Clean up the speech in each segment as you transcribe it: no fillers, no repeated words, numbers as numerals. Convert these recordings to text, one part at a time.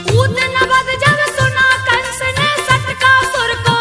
पूतना बद जब सुना कंस ने सटका सुर को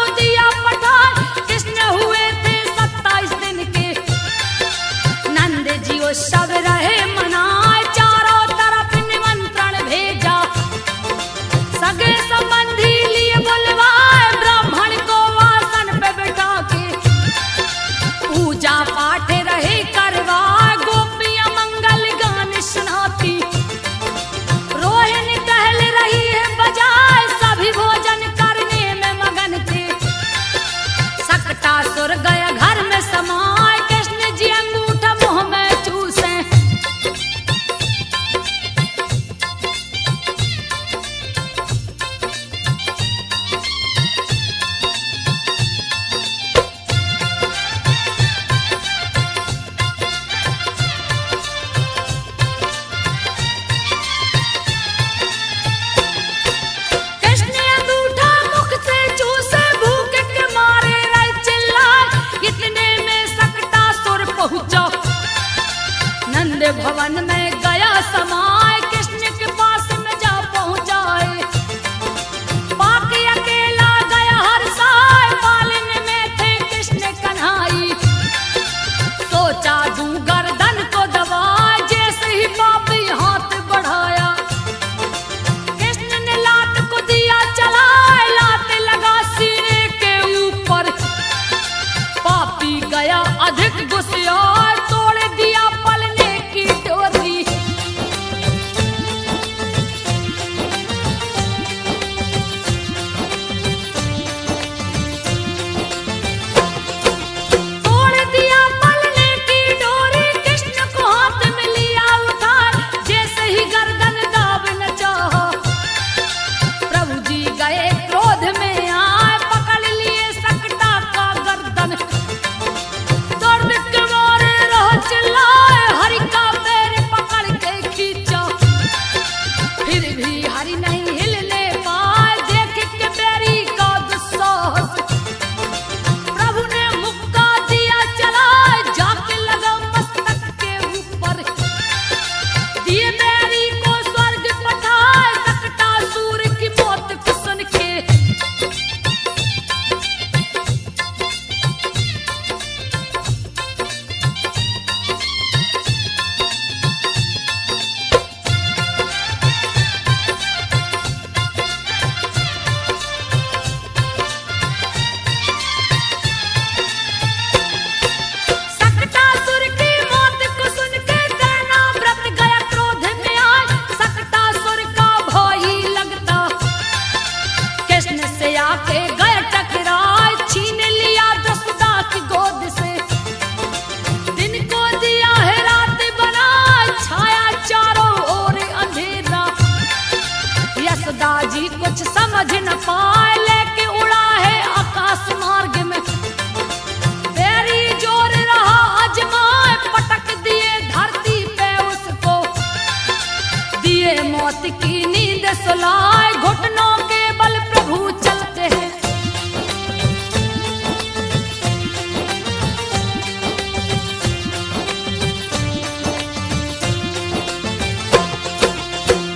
जाके गए टकराए, छीन लिया यशोदा की गोद से। दिन को दिया है रात बनाए, छाया चारों ओर अंधेरा। यशोदा जी कुछ समझ न पाए, लेके उड़ा है आकाश मार्ग में। तेरी जोर रहा अजमाए, पटक दिए धरती पे उसको। दिए मौत की नींद सुलाए, घुटनों के बल प्रभु चलते हैं।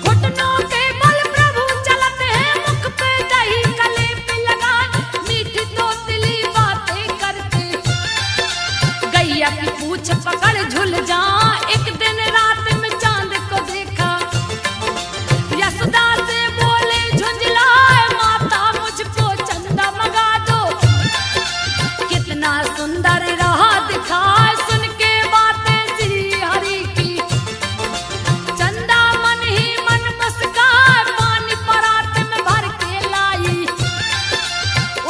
घुटनों के बल प्रभु चलते हैं, मुख पे दही गले पे लगाए, मीठी तोतली बातें करते। गैया की पूछ पकड़ झुल जा, एक दिन रात में चांद को देखा। यशोदा से बोले झुंझलाए, माता मुझको चंदा मंगा दो। कितना सुंदर रहा दिखाए, सुन के बातें श्री हरि की। चंदा मन ही मन मुस्काए, पानी परात में भर के लाई।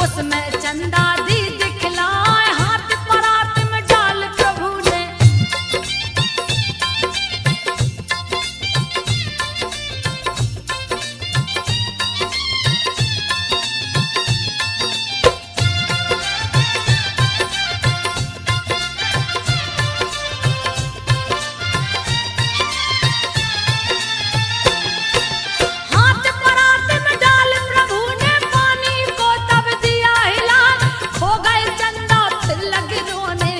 उसमें चंदा दी दिखलाए, हाथ परात में डाल प्रभु ने। हाथ परात में डाल प्रभु ने, पानी को तब दिया हिला। खो गए चंदा फिर लगे रोने,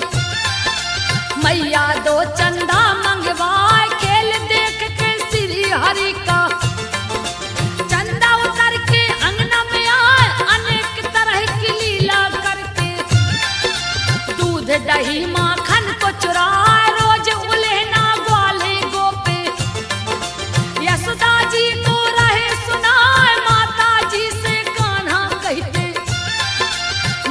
मैया दो चंदा मंगवाए। खेल देख के श्री हरि का, चंदा उतर के अंगना में आए, अनेक तरह की लीला करके। दूध दही माखन को चुराए, रोज उलेहना ग्वाले गोपे। यशोदा जी को रहे सुनाए, माता जी से कान्हा कहते।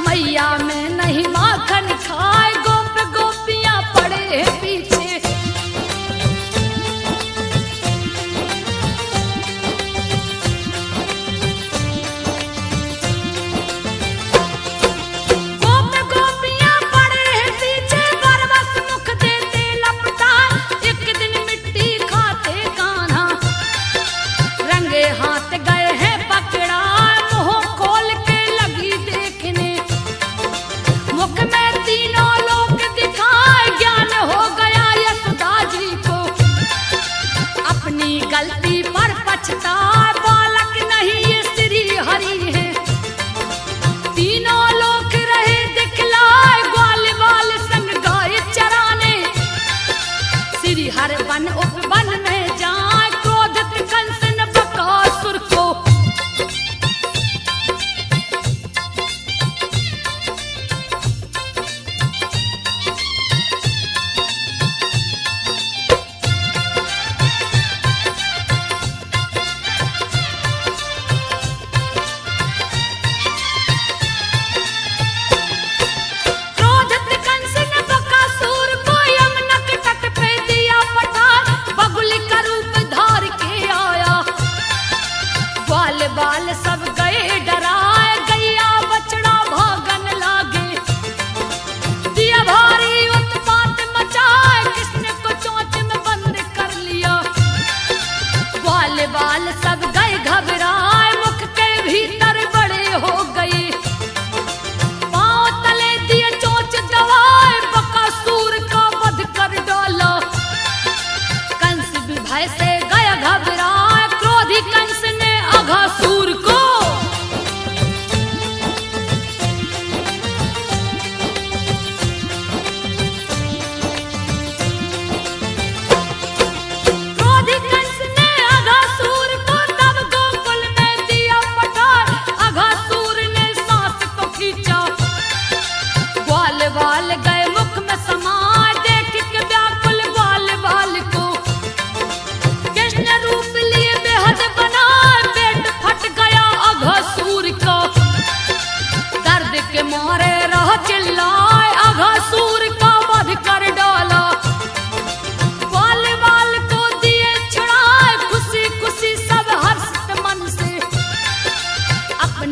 मैया में नहीं माखन खाए, गोप गोपियां पड़े हैं पीछे। गोप गोपियां पड़े हैं पीछे, बरबस मुख देते लपटा। एक दिन मिट्टी खाते कान्हा, रंगे हाथ गए हैं पकड़ा। मुंह खोल के लगी देखने, मुख में तीनों लोक दिखाए। ज्ञान हो गया यशोदा जी को, अपनी गलती पर पछताए। बालक नहीं ये श्री हरि है, तीनों लोक रहे दिखलाए। ग्वाल बाल संग गाय चराने, श्री हर वन उपवन में जाए। क्रोधित कंस ने बकासुर को, क्रोधित कंस ने बकासुर को यमुना के तट पे दिया पठा। बगुल का रूप धार के आया, ग्वाल बाल सब गए डराए। गैया बछड़ा भागन लागे, दिया भारी उत्पात मचाए। कृष्ण को चोंच में बंद कर लिया, ग्वाल बाल सब गए घबराए। मुख के भीतर बड़े हो गए, पांव तले दिए चोंच दबाए। बकासुर का वध कर डाला, कंस भी भय से गया घबराए। क्रोधी कंस ने अघासुर को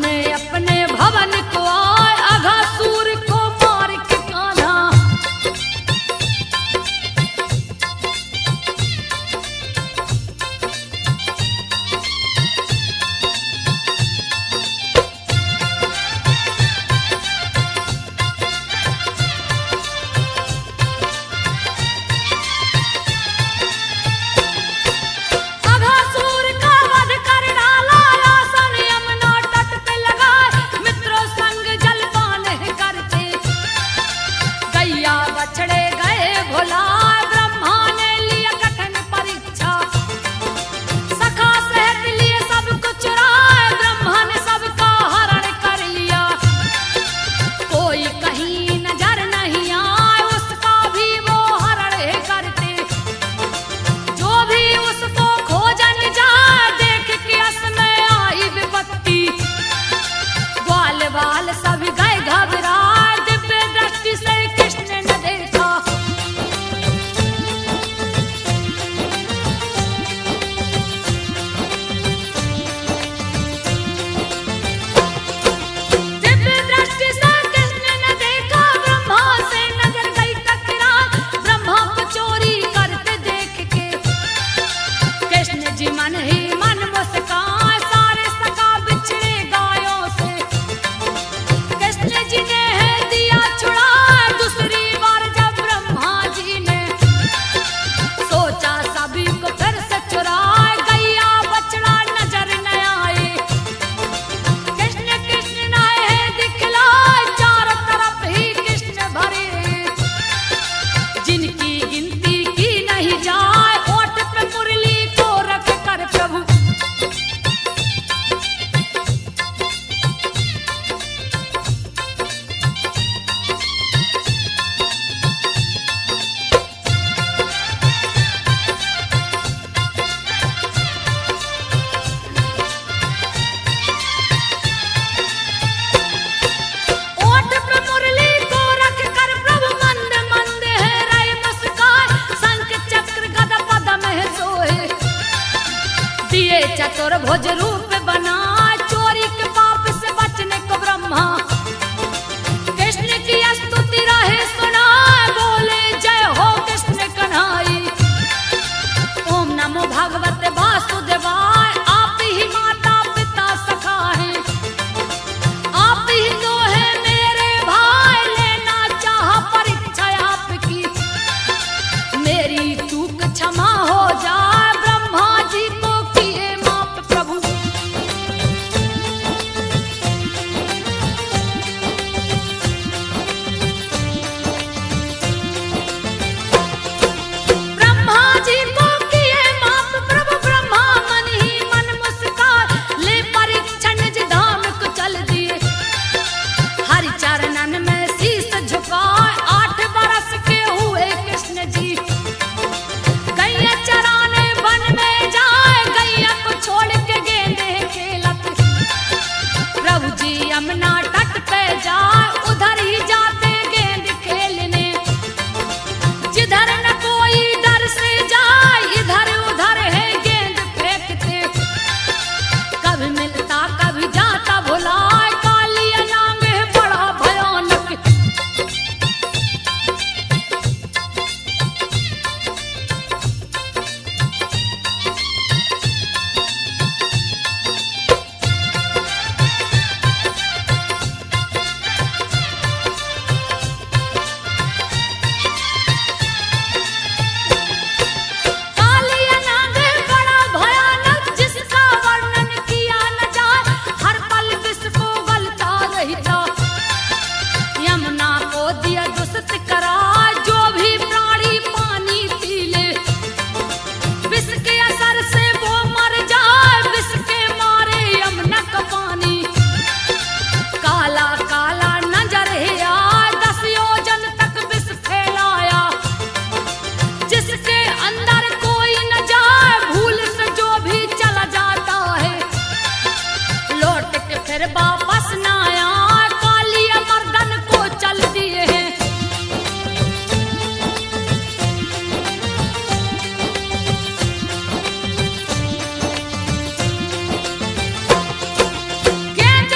सामने अपने भवन को आए, अघासुर को मार के कान्हा। अघासुर का वध कर डाला, आसन यमुना तट पे लगाए, मित्रों संग जलपान करते। गैया बछड़े गए भुलाए, ब्रह्मा ने लिया कठिन परीक्षा। सखा सहित लिए सब कुछ चुराए, ब्रह्मा ने सबका हरण कर लिया। कोई कहीं नजर नहीं आए, उसका भी वो हरण करते। जो भी उसको खोजन जाए, देख के अस में आई विपत्ति। ग्वाल बाल सब गए घबराए, दिव्य दृष्टि से कृष्ण ने देखा। दिव्य दृष्टि से कृष्ण ने देखा, ब्रह्मा से नजर गई टकरा। ब्रह्मा को चोरी करते देख के कृष्ण जी मन ही मन मुस्काए, सारे सखा बिछड़े गायों से। कृष्ण जी ने है दिया छुड़ा, दूसरी बार जब ब्रह्मा जी ने सोचा सभी को फिर से चुराए, गैया बछड़ा नजर न आए। कृष्ण कृष्ण नाए दिखलाए, चारों तरफ ही कृष्ण भरे, जिनकी गिनती की नहीं जाए। ओठ पे मुरली को रख कर प्रभु ओठ पे मुरली को रख कर प्रभु मंद मंद है रहे मुस्काए। शंख चक्र गदा पद्म है सोए, दिए चतुर्भुज रूप बनाए, चोरी के पाप से बचने को ब्रह्मा। कृष्ण की स्तुति रहे सुनाए, बोले जय हो कृष्ण कन्हाई। ओम नमो भगवते वासुदेवाय, आप ही माता पिता सखा हैं, आप ही तो है मेरे भाई। लेना चाहा परीक्षा आपकी, मेरी चूक क्षमा हो जाए। ब्रह्मा जी को किए माफ प्रभु। ब्रह्मा जी को किए माफ प्रभु, ब्रह्मा मन ही मन मुस्काए। ले परीक्षा निज धाम को चल दिए, हरि चरणन में शीस झुकाए। 8 बरस के हुए कृष्ण जी, गैया चराने वन में जाए, गैया को छोड़ के गेंदे खेलत। प्रभु जी यमुना तट पे जाए, उधर ही जाते गेंद खेलने। जिधर न कोई डर से जाए, इधर उधर है गेंद फेंकते। कभी मिलता कभी जाता भुलाए, कालिया नाम है बड़ा भयानक। कालिया नाग है बड़ा भयानक, जिसका वर्णन किया न जाए। हर पल विष को गलता रहता, यमुना को दिया दुष्ट करा। जो भी प्राणी पानी पी ले, विष के असर से वो मर जाए। विष के मारे यमुना का पानी काला काला नजर है आए। 10 योजन तक विष फैलाया, जिसके अंदर कोई न जाए। भूल से जो भी चला जाता है, लौट के फिर वापस न आया। कालिया मर्दन को चल दिए हैं, गेंद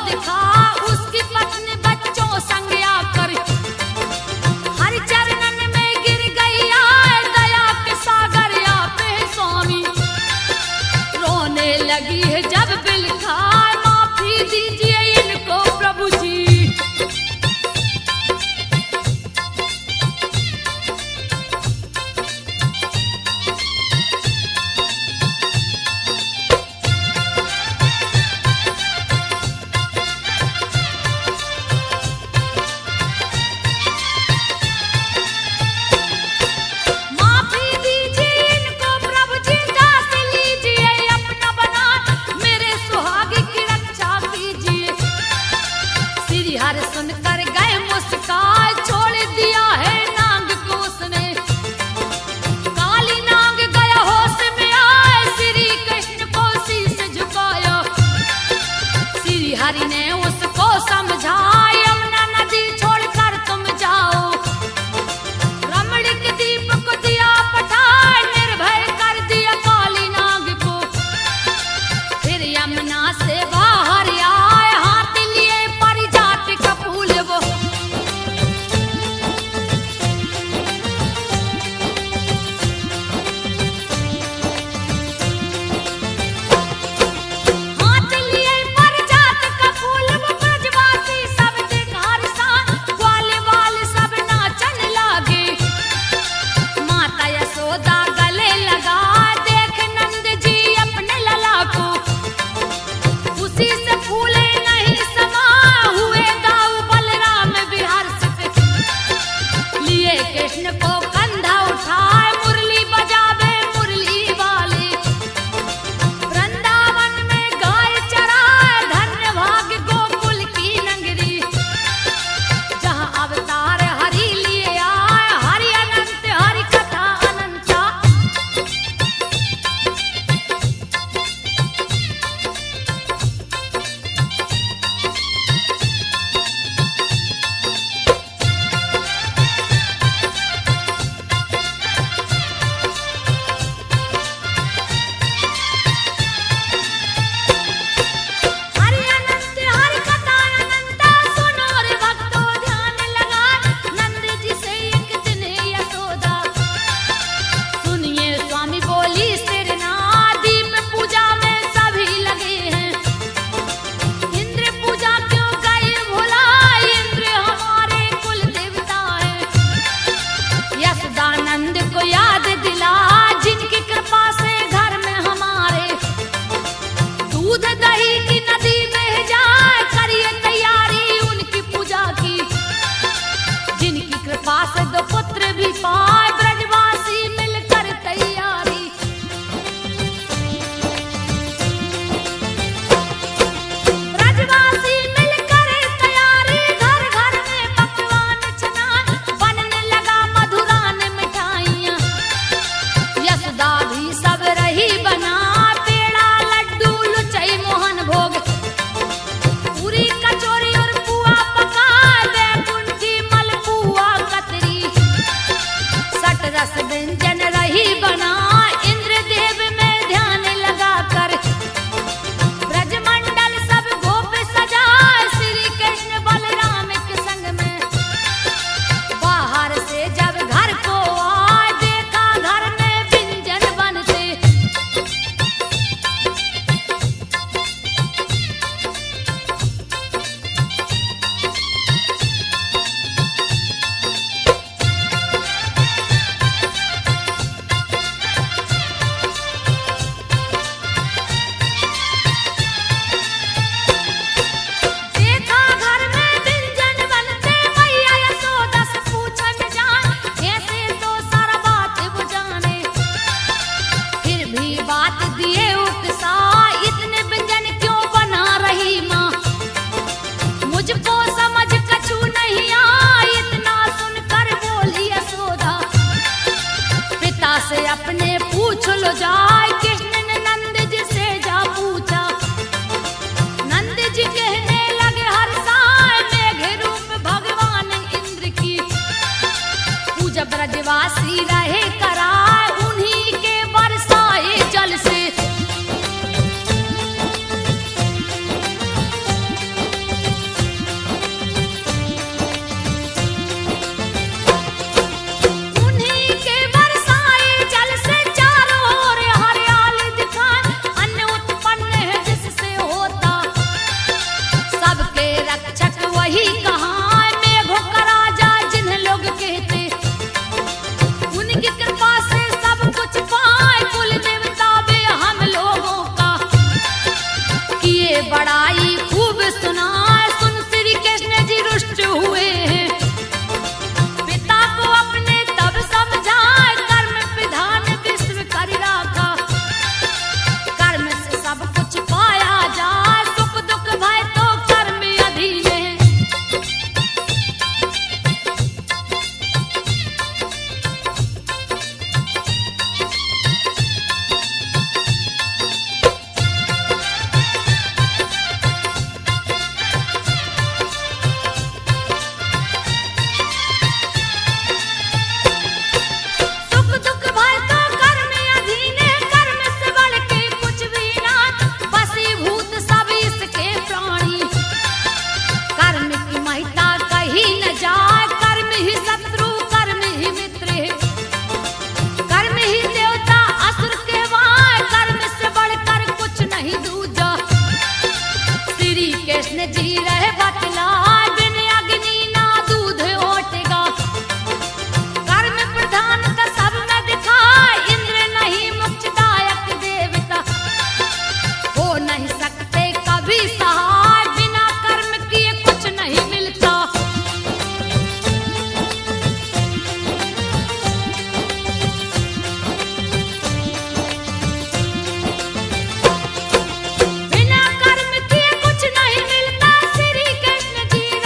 दिखा उसकी पत्नी बच्चों संग आकर हर चरणन में गिर गई आए दया के सागर आप है स्वामी। रोने लगी है जब बिलखा माफी दीजिए इनको प्रभु जी। माफी दीजिए इनको प्रभु जी दास लीजिए अपना बना मेरे सुहाग की रक्षा कीजिए। श्री हर सुनकर गए मुस्काए छोड़ दिया है नांग को उसने। काली नांग गया होश में आए श्री कृष्ण को शीश झुकाया। श्री हरि ने उसको समझाया यमुना नदी छोड़कर तुम जाओ। रमणीक दीप को दिया पठाए निर्भय कर दिया काली नाग को। फिर यमुना से बाहर आए हाथ लिए परिजात का फूल वो। हाथ लिए परिजात का फूल वो ब्रजवासी सब वही कहाँ मेघों का राजा जिन्हें लोग कहते, उनकी कृपा से सब कुछ पाए कुल देवता बे हम लोगों का किए बड़ाई खूब सुनाए। सुन श्री कृष्ण जी रुष्ट हुए हैं, पिता को अपने तब समझाए, कर्म विधान विश्व कर राखा, कर्म से सब कुछ पाया जाए, सुख दुख भय तो कर्म अधीन है। सुख दुख भय तो कर्म अधीन है, कर्म से बढ़ के कुछ भी ना, वशीभूत सब इसके प्राणी, कर्म की महिता कहीं न जाए, कर्म ही शत्रु कर्म ही मित्र है, कर्म ही देवता असुर कहवाए, कर्म से बढ़कर कुछ नहीं दूजा। श्री कृष्ण जी रहे बतलाए, बिन अग्नि ना दूध ओटेगा, कर्म प्रधान का सब में दिखाए, इंद्र नहीं मोक्षदायक देवता, हो नहीं सकते कभी सहाय, बिना कर्म किए कुछ नहीं मिलता। बिना कर्म किए कुछ नहीं मिलता, श्री कृष्ण जी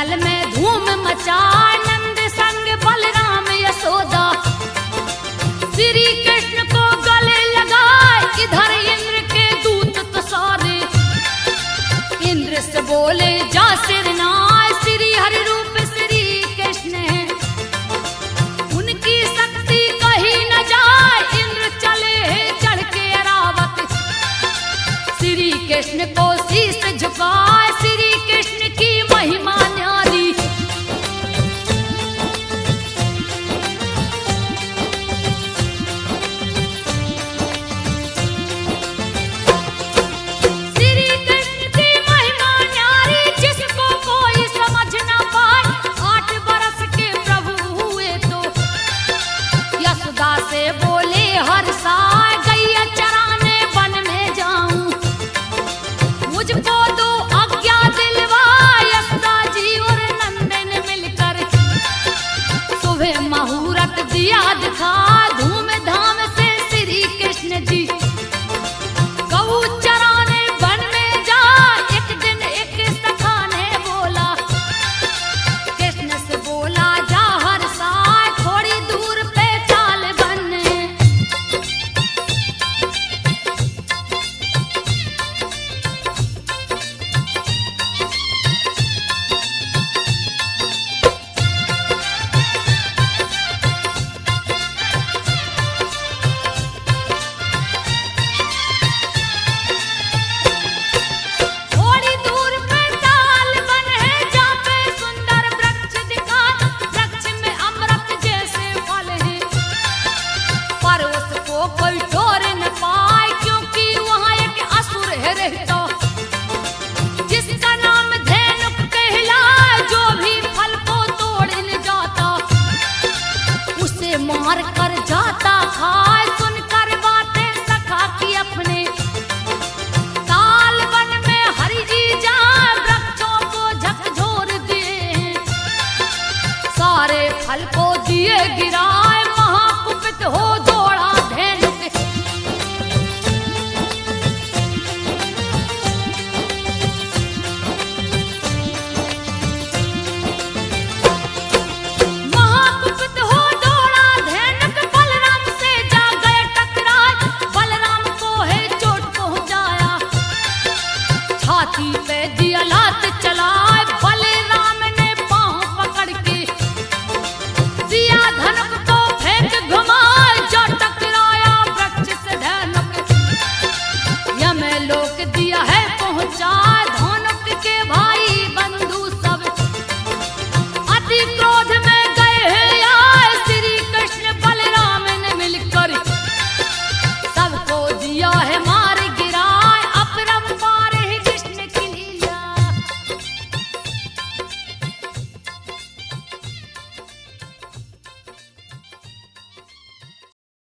जंगल में धूम मचाए नंद संग बलराम यशोदा। श्री कृष्ण को गले लगाए इधर इंद्र के दूत तो सारे। इंद्र से बोले जा सिरनाए श्री हरि रूप श्री कृष्ण है। उनकी शक्ति कहीं न जाए इंद्र चले चढ़ के अरावत। श्री कृष्ण को शीश झुकाए श्री कृष्ण की महिमा न्यारी। श्री कृष्ण की महिमा न्यारी जिसको कोई समझ न पाए। 8 बरस के प्रभु हुए तो यशोदा से बोले हर साय गैया चराने वन में जाऊं। मुझको दो आज्ञा दिलवा यशोदा जी और नंदन मिलकर। सुबह मुहूर्त दिया दिखा धूमधाम से श्री कृष्ण जी। गऊ चराने वन में जा एक दिन एक सखा ने बोला। कृष्ण से बोला जा हर साय थोड़ी दूर पे चाल बन। थोड़ी दूर पे ताल बन है जहाँ पे सुंदर वृक्ष दिखाए। वृक्ष में अमृत जैसे फल हैं पर उसको कोई तोड़ न पाए क्योंकि वहाँ एक असुर है रहता जिसका नाम धेनुक कहलाए। जो भी फल को तोड़ न जाता उसे मार कर जाता खाए। सुनकर बातें सखा की अपने ताल वन में हरि जी जाए वृक्षों को झकझोर दिए। सारे फल को दिए गिराए महाकुपित हो दौड़ा धेनुक। महाकुपित हो दौड़ा धेनुक बलराम से जा गए टकराए। बलराम को है चोट पहुंचाया छाती पे दिया लात चलाए।